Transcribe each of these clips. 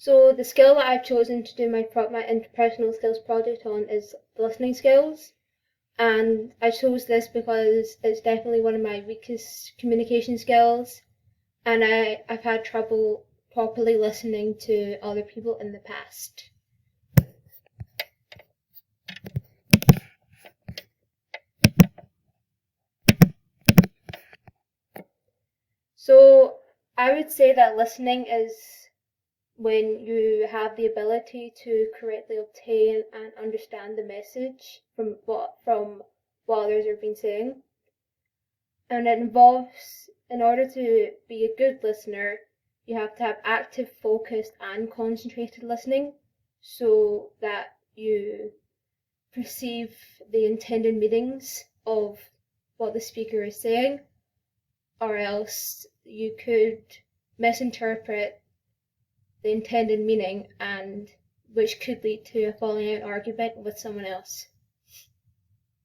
So the skill that I've chosen to do my interpersonal skills project on is the listening skills, and I chose this because it's definitely one of my weakest communication skills, and I've had trouble properly listening to other people in the past. So I would say that listening is when you have the ability to correctly obtain and understand the message from what others have been saying. And it involves, in order to be a good listener, you have to have active, focused, and concentrated listening so that you perceive the intended meanings of what the speaker is saying, or else you could misinterpret the intended meaning, and which could lead to a falling out argument with someone else.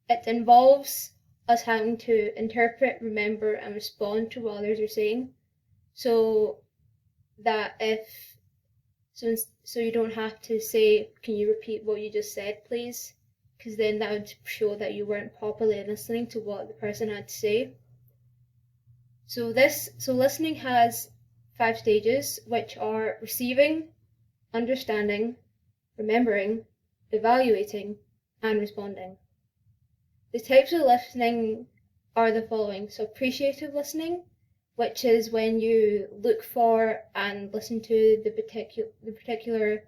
It involves us having to interpret, remember, and respond to what others are saying, so that so you don't have to say, "Can you repeat what you just said, please?" Because then that would show that you weren't properly listening to what the person had to say. So listening has 5 stages, which are receiving, understanding, remembering, evaluating, and responding. The types of listening are the following. So appreciative listening, which is when you look for and listen to a particular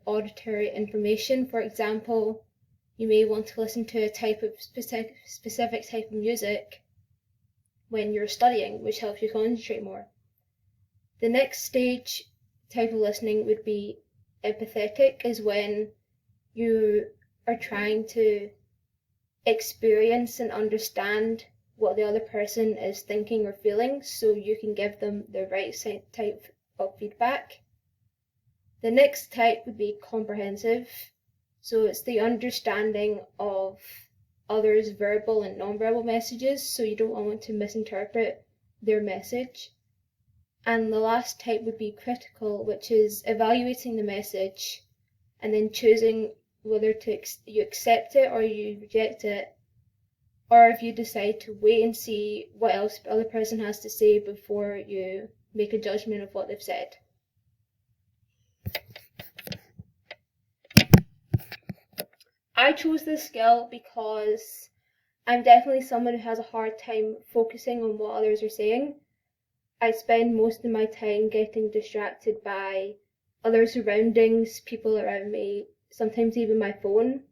auditory information. For example, you may want to listen to a type of specific type of music when you're studying, which helps you concentrate more. The next type of listening would be empathetic, is when you are trying to experience and understand what the other person is thinking or feeling, so you can give them the right type of feedback. The next type would be comprehensive, so it's the understanding of others' verbal and non-verbal messages, so you don't want to misinterpret their message. And the last type would be critical, which is evaluating the message and then choosing whether you accept it or you reject it, or if you decide to wait and see what else the other person has to say before you make a judgment of what they've said. I chose this skill because I'm definitely someone who has a hard time focusing on what others are saying. I spend most of my time getting distracted by other surroundings, people around me, sometimes even my phone.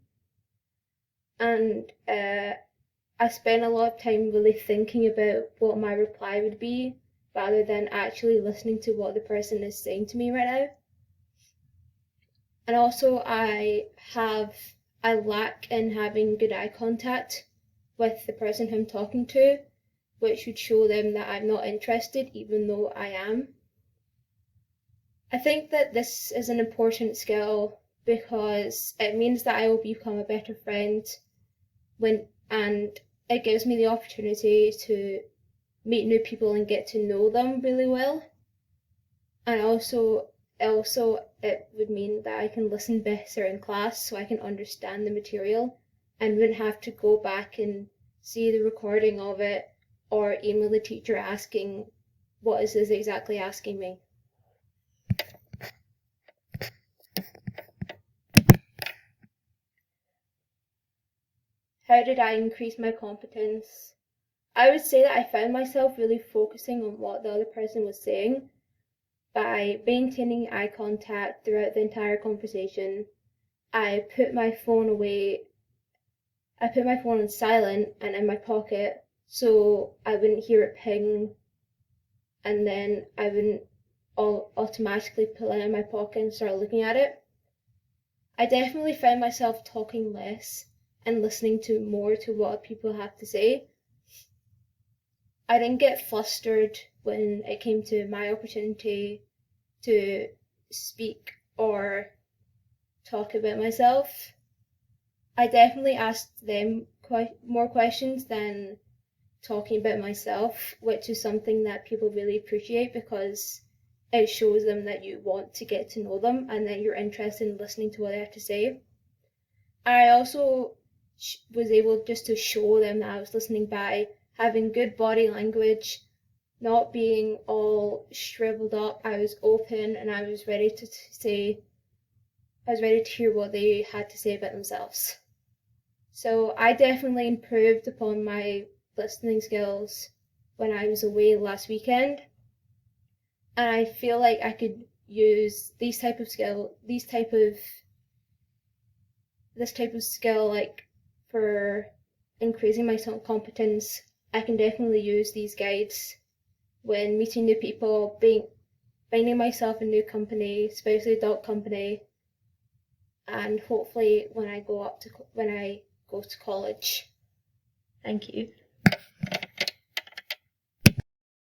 And I spend a lot of time really thinking about what my reply would be rather than actually listening to what the person is saying to me right now. And also I lack in having good eye contact with the person I'm talking to, which would show them that I'm not interested even though I am. I think that this is an important skill because it means that I will become a better friend and it gives me the opportunity to meet new people and get to know them really well. And also it would mean that I can listen better in class so I can understand the material and wouldn't have to go back and see the recording of it or email the teacher asking, what is this exactly asking me? How did I increase my competence? I would say that I found myself really focusing on what the other person was saying by maintaining eye contact throughout the entire conversation. I put my phone away. I put my phone on silent and in my pocket so I wouldn't hear it ping, and then I wouldn't automatically pull it out of my pocket and start looking at it. I definitely found myself talking less and listening to more to what people have to say. I didn't get flustered when it came to my opportunity to speak or talk about myself. I definitely asked them more questions than talking about myself, which is something that people really appreciate because it shows them that you want to get to know them and that you're interested in listening to what they have to say. I also was able just to show them that I was listening by having good body language, not being all shriveled up. I was open and I was ready to hear what they had to say about themselves. So I definitely improved upon my listening skills when I was away last weekend. And I feel like I could use this type of skill like for increasing my self-competence. I can definitely use these guides when meeting new people, finding myself in new company, especially adult company, and hopefully when I go to college. Thank you.